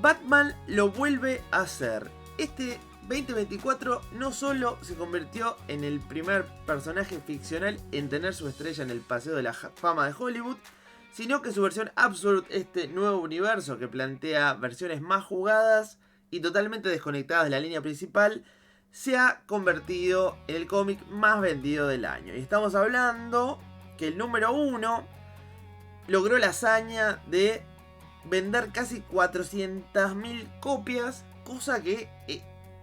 Batman lo vuelve a hacer. Este 2024 no solo se convirtió en el primer personaje ficcional en tener su estrella en el Paseo de la Fama de Hollywood, sino que su versión Absolute, este nuevo universo que plantea versiones más jugadas y totalmente desconectadas de la línea principal, se ha convertido en el cómic más vendido del año. Y estamos hablando que el número 1 logró la hazaña de vender casi 400.000 copias, cosa que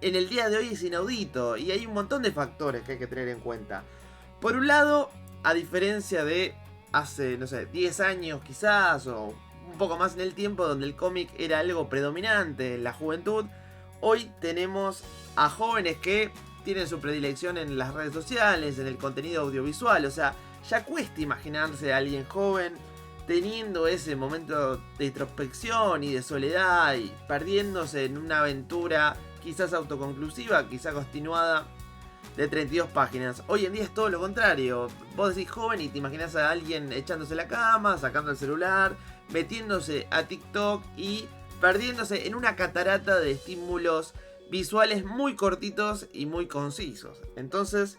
en el día de hoy es inaudito. Y hay un montón de factores que hay que tener en cuenta. Por un lado, a diferencia de hace, no sé, 10 años quizás, o un poco más en el tiempo, donde el cómic era algo predominante en la juventud, hoy tenemos a jóvenes que tienen su predilección en las redes sociales, en el contenido audiovisual. O sea, ya cuesta imaginarse a alguien joven teniendo ese momento de introspección y de soledad y perdiéndose en una aventura quizás autoconclusiva, quizás continuada, de 32 páginas. Hoy en día es todo lo contrario. Vos decís joven y te imaginás a alguien echándose la cama, sacando el celular, metiéndose a TikTok y perdiéndose en una catarata de estímulos visuales muy cortitos y muy concisos. Entonces,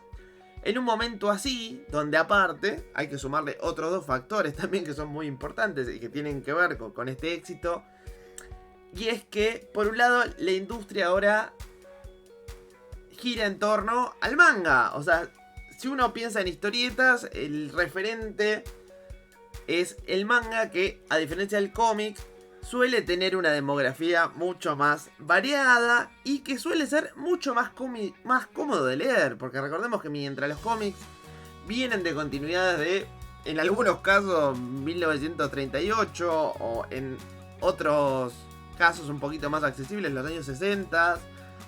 en un momento así, donde aparte hay que sumarle otros dos factores también que son muy importantes y que tienen que ver con este éxito, y es que, por un lado, la industria ahora gira en torno al manga. O sea, si uno piensa en historietas, el referente es el manga, que a diferencia del cómic suele tener una demografía mucho más variada y que suele ser mucho más cómodo de leer. Porque recordemos que mientras los cómics vienen de continuidades de, en algunos casos, 1938, o en otros casos un poquito más accesibles, los años 60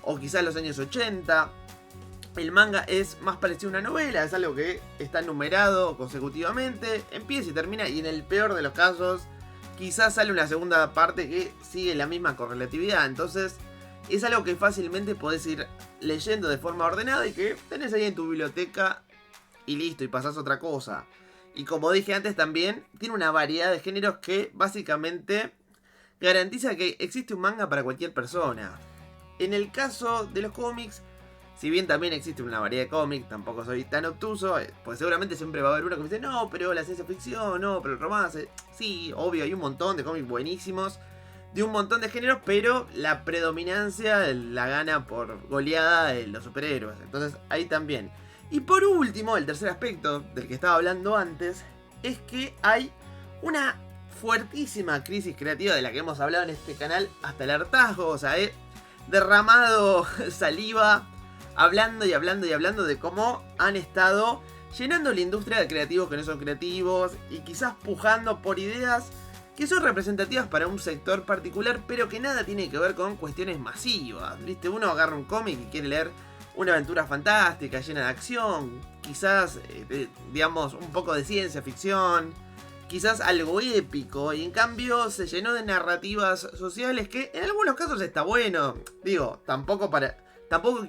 o quizás los años 80. El manga es más parecido a una novela, es algo que está numerado consecutivamente, empieza y termina, y en el peor de los casos quizás sale una segunda parte que sigue la misma correlatividad. Entonces es algo que fácilmente podés ir leyendo de forma ordenada y que tenés ahí en tu biblioteca y listo, y pasás a otra cosa. Y como dije antes, también tiene una variedad de géneros que básicamente garantiza que existe un manga para cualquier persona. En el caso de los cómics, si bien también existe una variedad de cómics, tampoco soy tan obtuso, pues seguramente siempre va a haber uno que me dice, no, pero la ciencia ficción, no, pero el romance. Sí, obvio, hay un montón de cómics buenísimos, de un montón de géneros, pero la predominancia la gana por goleada en los superhéroes. Entonces ahí también. Y por último, el tercer aspecto del que estaba hablando antes, es que hay una fuertísima crisis creativa de la que hemos hablado en este canal hasta el hartazgo. O sea, he derramado saliva hablando y hablando y hablando de cómo han estado llenando la industria de creativos que no son creativos y quizás pujando por ideas que son representativas para un sector particular, pero que nada tiene que ver con cuestiones masivas. ¿Viste? Uno agarra un cómic y quiere leer una aventura fantástica, llena de acción, quizás, digamos, un poco de ciencia ficción, quizás algo épico, y en cambio se llenó de narrativas sociales que en algunos casos está bueno. Digo, tampoco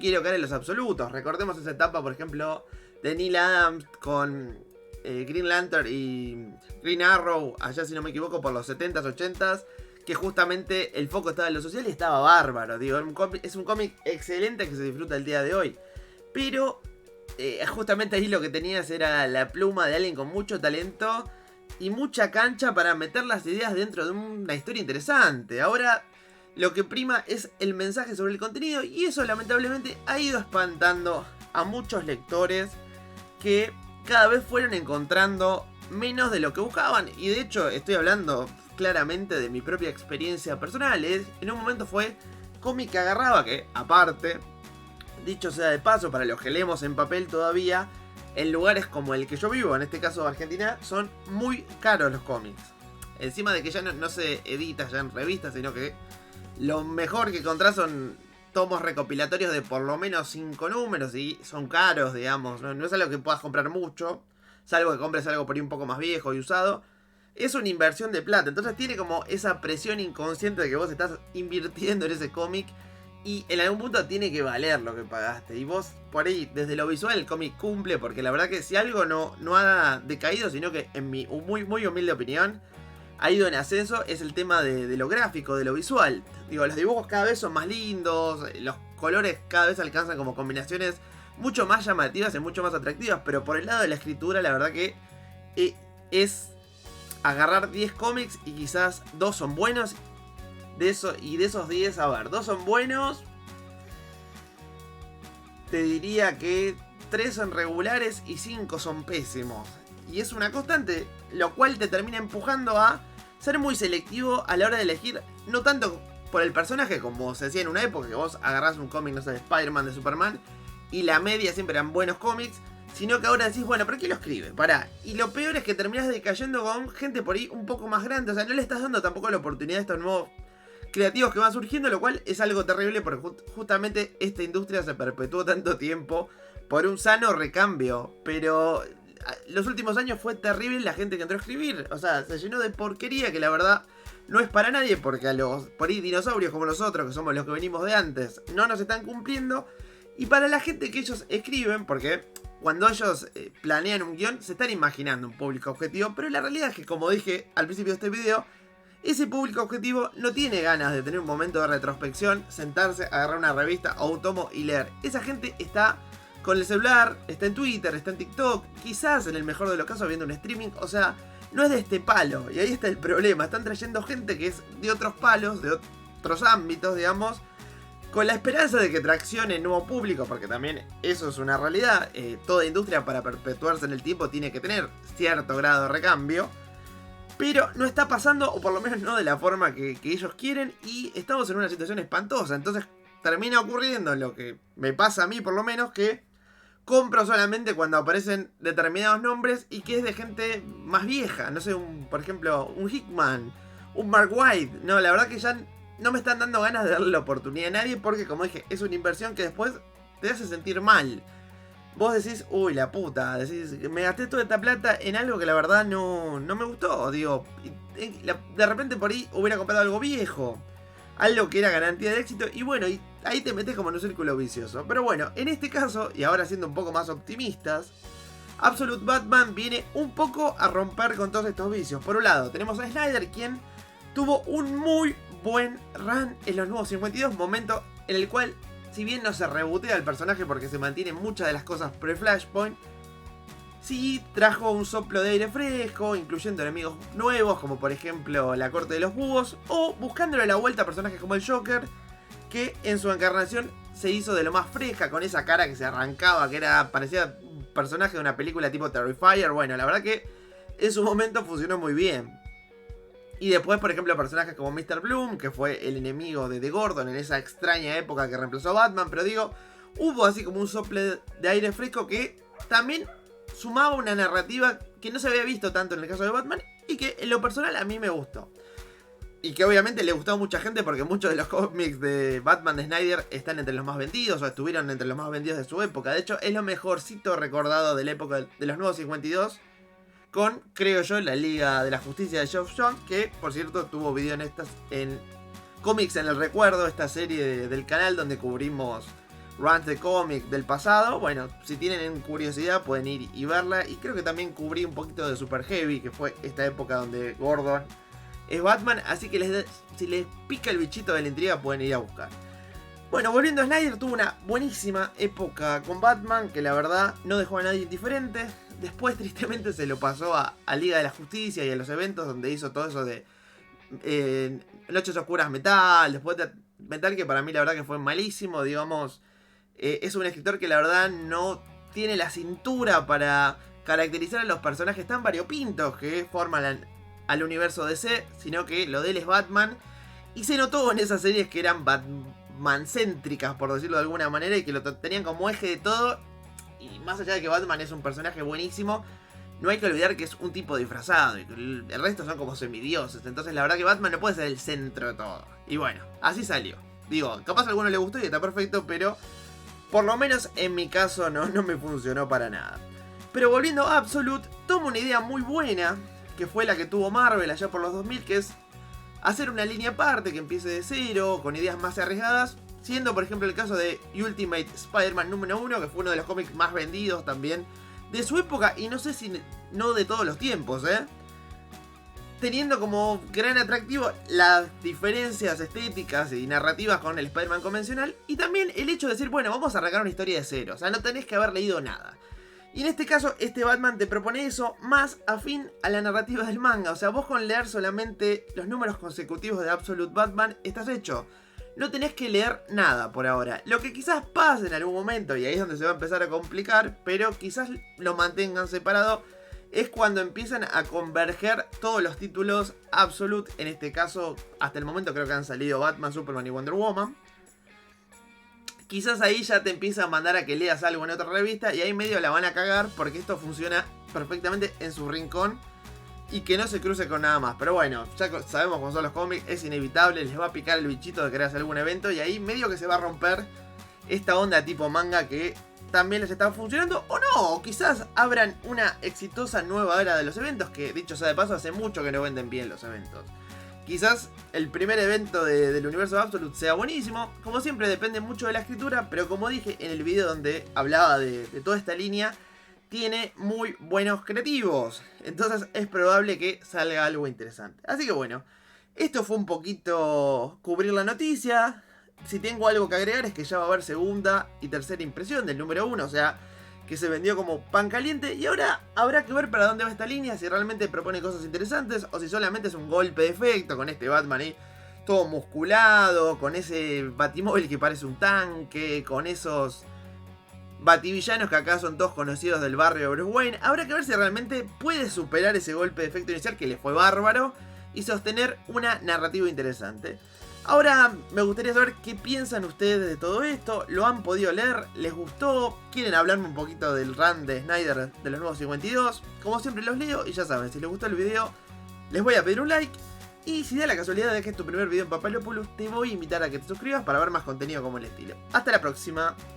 quiero caer en los absolutos. Recordemos esa etapa, por ejemplo, de Neil Adams con Green Lantern y Green Arrow, allá si no me equivoco por los 70s, 80s, que justamente el foco estaba en lo social y estaba bárbaro. Digo, es un cómic excelente que se disfruta el día de hoy. Pero justamente ahí lo que tenías era la pluma de alguien con mucho talento y mucha cancha para meter las ideas dentro de una historia interesante. Ahora lo que prima es el mensaje sobre el contenido, y eso lamentablemente ha ido espantando a muchos lectores que cada vez fueron encontrando menos de lo que buscaban. Y de hecho estoy hablando claramente de mi propia experiencia personal. En un momento fue cómic que agarraba, que aparte, dicho sea de paso, para los que leemos en papel todavía, en lugares como el que yo vivo, en este caso Argentina, son muy caros los cómics. Encima de que ya no se edita ya en revistas, sino que lo mejor que encontrás son tomos recopilatorios de por lo menos 5 números y son caros, digamos. No es algo que puedas comprar mucho, salvo que compres algo por ahí un poco más viejo y usado. Es una inversión de plata, entonces tiene como esa presión inconsciente de que vos estás invirtiendo en ese cómic y en algún punto tiene que valer lo que pagaste. Y vos, por ahí, desde lo visual, el cómic cumple, porque la verdad que si algo no ha decaído, sino que en mi muy, muy humilde opinión, ha ido en ascenso es el tema de lo gráfico, de lo visual. Digo, los dibujos cada vez son más lindos, los colores cada vez alcanzan como combinaciones mucho más llamativas y mucho más atractivas, pero por el lado de la escritura, la verdad que es agarrar 10 cómics y quizás 2 son buenos. De esos 10, a ver, 2 son buenos. Te diría que 3 son regulares y 5 son pésimos. Y es una constante, lo cual te termina empujando a ser muy selectivo a la hora de elegir, no tanto por el personaje como se hacía en una época, que vos agarrás un cómic, no sé, de Spider-Man, de Superman, y la media siempre eran buenos cómics, sino que ahora decís, bueno, ¿pero qué lo escribe? Pará. Y lo peor es que terminás decayendo con gente por ahí un poco más grande, o sea, no le estás dando tampoco la oportunidad a estos nuevos creativos que van surgiendo, lo cual es algo terrible porque justamente esta industria se perpetuó tanto tiempo por un sano recambio, pero los últimos años fue terrible la gente que entró a escribir, o sea, se llenó de porquería que la verdad no es para nadie, porque a los por ahí dinosaurios como nosotros, que somos los que venimos de antes, no nos están cumpliendo, y para la gente que ellos escriben, porque cuando ellos planean un guión se están imaginando un público objetivo, pero la realidad es que, como dije al principio de este video, ese público objetivo no tiene ganas de tener un momento de retrospección, sentarse, agarrar una revista o un tomo y leer. Esa gente está con el celular, está en Twitter, está en TikTok, quizás en el mejor de los casos viendo un streaming, o sea, no es de este palo. Y ahí está el problema, están trayendo gente que es de otros palos, de otros ámbitos, digamos, con la esperanza de que traccione nuevo público, porque también eso es una realidad. Toda industria para perpetuarse en el tiempo tiene que tener cierto grado de recambio. Pero no está pasando, o por lo menos no de la forma que ellos quieren, y estamos en una situación espantosa. Entonces termina ocurriendo lo que me pasa a mí por lo menos, que compro solamente cuando aparecen determinados nombres y que es de gente más vieja. No sé, por ejemplo, un Hickman, un Mark White. No, la verdad que ya no me están dando ganas de darle la oportunidad a nadie porque, como dije, es una inversión que después te hace sentir mal. Vos decís, uy, la puta, decís, me gasté toda esta plata en algo que la verdad no me gustó. Digo, de repente por ahí hubiera comprado algo viejo, algo que era garantía de éxito, y bueno, y ahí te metes como en un círculo vicioso. Pero bueno, en este caso, y ahora siendo un poco más optimistas, Absolute Batman viene un poco a romper con todos estos vicios. Por un lado, tenemos a Snyder, quien tuvo un muy buen run en los Nuevos 52, momento en el cual, si bien no se rebotea el personaje porque se mantienen muchas de las cosas pre-Flashpoint, sí trajo un soplo de aire fresco, incluyendo enemigos nuevos, como por ejemplo la Corte de los Búhos, o buscándole la vuelta a personajes como el Joker, que en su encarnación se hizo de lo más fresca, con esa cara que se arrancaba, que parecía un personaje de una película tipo Terrifier. Bueno, la verdad que en su momento funcionó muy bien. Y después, por ejemplo, personajes como Mr. Bloom, que fue el enemigo de The Gordon en esa extraña época que reemplazó a Batman. Pero digo, hubo así como un sople de aire fresco que también sumaba una narrativa que no se había visto tanto en el caso de Batman y que en lo personal a mí me gustó. Y que obviamente le gustó a mucha gente porque muchos de los cómics de Batman de Snyder están entre los más vendidos o estuvieron entre los más vendidos de su época. De hecho, es lo mejorcito recordado de la época de los Nuevos 52. Con, creo yo, la Liga de la Justicia de Geoff Johns, que por cierto tuvo video en Cómics en el Recuerdo, esta serie del canal donde cubrimos runs de cómic del pasado. Bueno, si tienen curiosidad pueden ir y verla. Y creo que también cubrí un poquito de Super Heavy, que fue esta época donde Gordon es Batman. Así que si les pica el bichito de la intriga pueden ir a buscar. Bueno, volviendo a Snyder, tuvo una buenísima época con Batman, que la verdad no dejó a nadie indiferente. Después, tristemente, se lo pasó a Liga de la Justicia y a los eventos donde hizo todo eso de Noches Oscuras Metal, después de Metal, que para mí la verdad que fue malísimo, digamos. Es un escritor que la verdad no tiene la cintura para caracterizar a los personajes tan variopintos que forman al universo DC, sino que lo de él es Batman. Y se notó en esas series que eran Batman-céntricas, por decirlo de alguna manera, y que lo tenían como eje de todo. Y más allá de que Batman es un personaje buenísimo, no hay que olvidar que es un tipo disfrazado y que el resto son como semidioses. Entonces la verdad que Batman no puede ser el centro de todo. Y bueno, así salió. Digo, capaz a alguno le gustó y está perfecto, pero por lo menos en mi caso no me funcionó para nada. Pero volviendo a Absolute, tomo una idea muy buena, que fue la que tuvo Marvel allá por los 2000, que es hacer una línea aparte que empiece de cero, con ideas más arriesgadas. Siendo por ejemplo el caso de Ultimate Spider-Man número 1, que fue uno de los cómics más vendidos también de su época, y no sé si no de todos los tiempos, teniendo como gran atractivo las diferencias estéticas y narrativas con el Spider-Man convencional, y también el hecho de decir, bueno, vamos a arrancar una historia de cero, o sea, no tenés que haber leído nada. Y en este caso, este Batman te propone eso más afín a la narrativa del manga, o sea, vos con leer solamente los números consecutivos de Absolute Batman estás hecho. No tenés que leer nada por ahora. Lo que quizás pase en algún momento, y ahí es donde se va a empezar a complicar, pero quizás lo mantengan separado, es cuando empiezan a converger todos los títulos Absolute. En este caso, hasta el momento creo que han salido Batman, Superman y Wonder Woman. Quizás ahí ya te empieza a mandar a que leas algo en otra revista y ahí medio la van a cagar porque esto funciona perfectamente en su rincón y que no se cruce con nada más. Pero bueno, ya sabemos cómo son los cómics, es inevitable, les va a picar el bichito de querer hacer algún evento y ahí medio que se va a romper esta onda tipo manga que también les está funcionando, o no, o quizás abran una exitosa nueva era de los eventos, que dicho sea de paso, hace mucho que no venden bien los eventos. Quizás el primer evento del universo Absolute sea buenísimo, como siempre depende mucho de la escritura, pero como dije en el video donde hablaba de toda esta línea, tiene muy buenos creativos, entonces es probable que salga algo interesante. Así que bueno, esto fue un poquito cubrir la noticia. Si tengo algo que agregar es que ya va a haber segunda y tercera impresión del número 1, o sea, que se vendió como pan caliente. Y ahora habrá que ver para dónde va esta línea, si realmente propone cosas interesantes o si solamente es un golpe de efecto con este Batman ahí todo musculado, con ese batimóvil que parece un tanque, con esos bativillanos que acá son todos conocidos del barrio de Bruce Wayne. Habrá que ver si realmente puede superar ese golpe de efecto inicial que le fue bárbaro y sostener una narrativa interesante. Ahora me gustaría saber qué piensan ustedes de todo esto. ¿Lo han podido leer? ¿Les gustó? ¿Quieren hablarme un poquito del run de Snyder de los nuevos 52? Como siempre los leo y ya saben, si les gustó el video les voy a pedir un like. Y si da la casualidad de que es tu primer video en Papalopoulos, te voy a invitar a que te suscribas para ver más contenido como el estilo. Hasta la próxima.